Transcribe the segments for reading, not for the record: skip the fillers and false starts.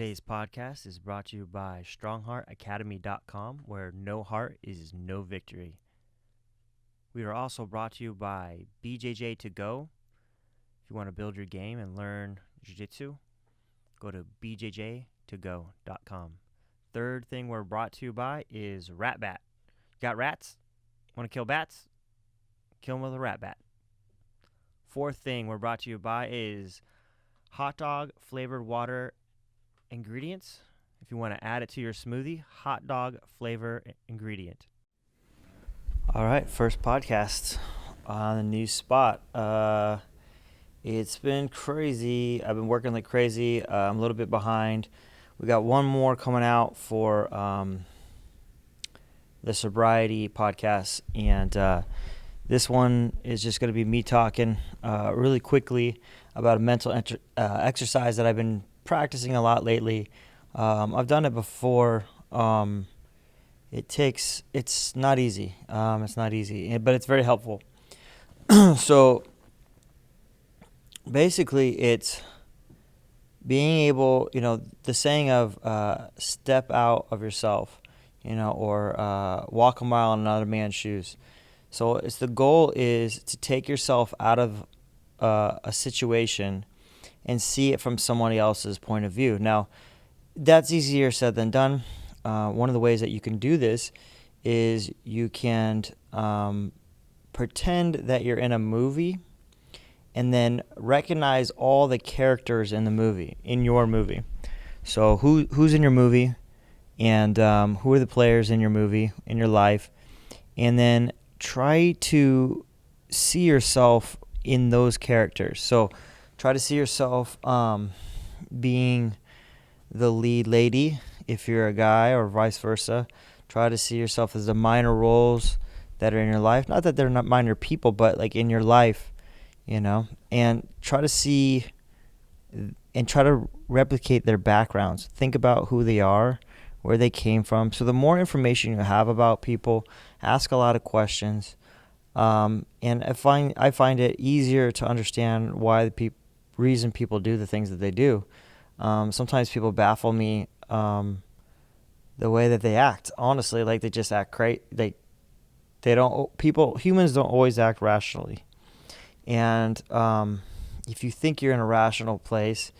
Today's podcast is brought to you by StrongHeartAcademy.com, where no heart is no victory. We are also brought to you by BJJ To Go. If you want to build your game and learn jiu-jitsu, go to bjjtogo.com. Third thing we're brought to you by is Rat Bat. Got rats? Want to kill bats? Kill them with a rat bat. Fourth thing we're brought to you by is hot dog flavored water ingredients. If you want to add it to your smoothie, hot dog flavor ingredient. All right, first podcast on the new spot. It's been crazy. I've been working like crazy. I'm a little bit behind. We got one more coming out for the sobriety podcast, and this one is just going to be me talking really quickly about a mental exercise that I've been practicing a lot lately. I've done it before. It's not easy. It's not easy, but it's very helpful. So basically it's being able, the saying of step out of yourself, or walk a mile in another man's shoes. So the goal is to take yourself out of a situation and see it from somebody else's point of view. Now, that's easier said than done. One of the ways that you can do this is you can pretend that you're in a movie and then recognize all the characters in the movie, in your movie. So who's in your movie, and who are the players in your movie, in your life, and then try to see yourself in those characters. So try to see yourself being the lead lady if you're a guy, or vice versa. Try to see yourself as the minor roles that are in your life. Not that they're not minor people, but like in your life, and try to see and try to replicate their backgrounds. Think about who they are, where they came from. So the more information you have about people, ask a lot of questions. And I find it easier to understand why reason people do the things that they do. Sometimes people baffle me the way that they act. Honestly, like they just act crazy. Humans don't always act rationally. And if you think you're in a rational place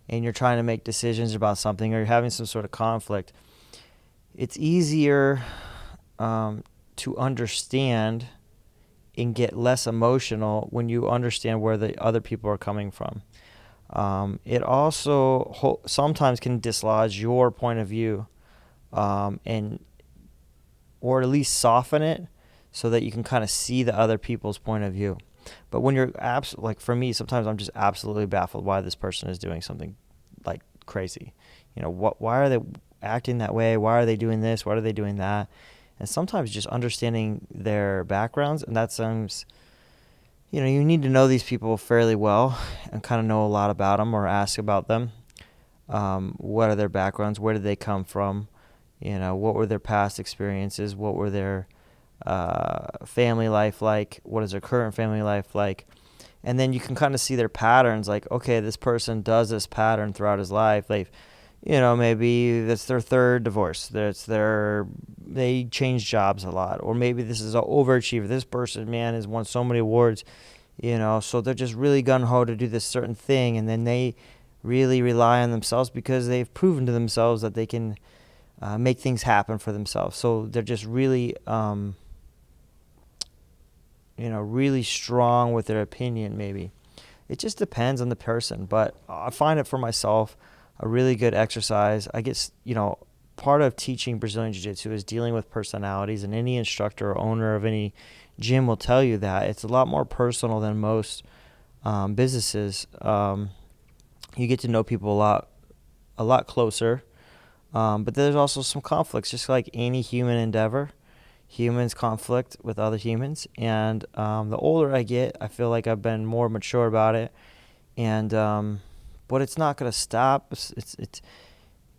and you're trying to make decisions about something, or you're having some sort of conflict, it's easier to understand and get less emotional when you understand where the other people are coming from. It also sometimes can dislodge your point of view, or at least soften it so that you can kind of see the other people's point of view. But when you're like for me, sometimes I'm just absolutely baffled why this person is doing something like crazy. Why are they acting that way? Why are they doing this? Why are they doing that? And sometimes just understanding their backgrounds, and that sounds, you need to know these people fairly well and kind of know a lot about them, or ask about them. What are their backgrounds? Where did they come from? What were their past experiences? What were their family life like? What is their current family life like? And then you can kind of see their patterns, like, okay, this person does this pattern throughout his life. Maybe that's their third divorce. They change jobs a lot. Or maybe this is an overachiever. This person, man, has won so many awards, so they're just really gung-ho to do this certain thing. And then they really rely on themselves because they've proven to themselves that they can make things happen for themselves. So they're just really, really strong with their opinion, maybe. It just depends on the person. But I find it for myself a really good exercise. I guess, part of teaching Brazilian Jiu-Jitsu is dealing with personalities, and any instructor or owner of any gym will tell you that it's a lot more personal than most businesses. You get to know people a lot closer, but there's also some conflicts, just like any human endeavor. Humans conflict with other humans, and the older I get, I feel like I've been more mature about it, and but it's not going to stop.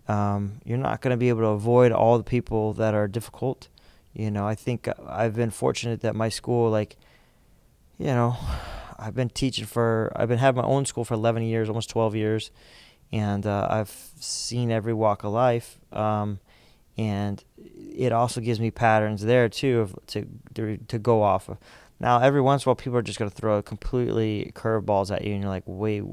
You're not going to be able to avoid all the people that are difficult. I think I've been fortunate that my school, I've been having my own school for 11 years, almost 12 years. and I've seen every walk of life, and it also gives me patterns there too to go off of. Now, every once in a while, people are just going to throw completely curveballs at you, and you're like, wait,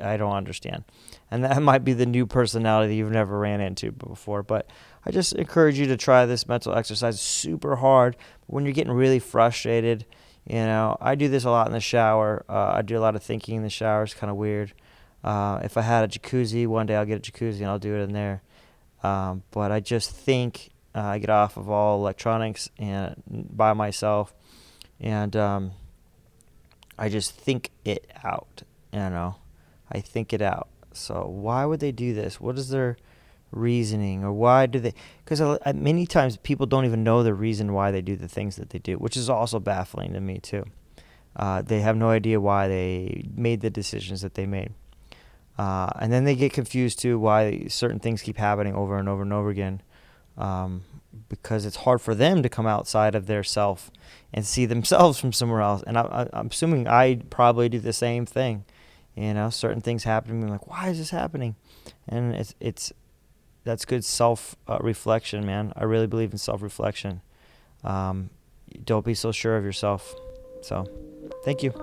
I don't understand. And that might be the new personality that you've never ran into before. But I just encourage you to try this mental exercise. It's super hard. When you're getting really frustrated, I do this a lot in the shower. I do a lot of thinking in the shower. It's kind of weird. If I had a jacuzzi, one day I'll get a jacuzzi and I'll do it in there. But I just think I get off of all electronics and by myself. And I just think it out, I think it out. So why would they do this? What is their reasoning, or why do they? Because many times people don't even know the reason why they do the things that they do, which is also baffling to me too. They have no idea why they made the decisions that they made. And then they get confused too why certain things keep happening over and over and over again. Because it's hard for them to come outside of their self and see themselves from somewhere else. And I'm assuming I probably do the same thing. Certain things happen to me. I'm like, why is this happening? And that's good self-reflection, man. I really believe in self-reflection. Don't be so sure of yourself. So, thank you.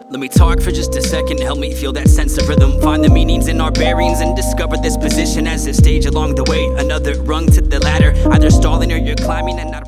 Let me talk for just a second, help me feel that sense of rhythm. Find the meanings in our bearings and discover this position as a stage along the way. Another rung to the ladder, either stalling or you're climbing and not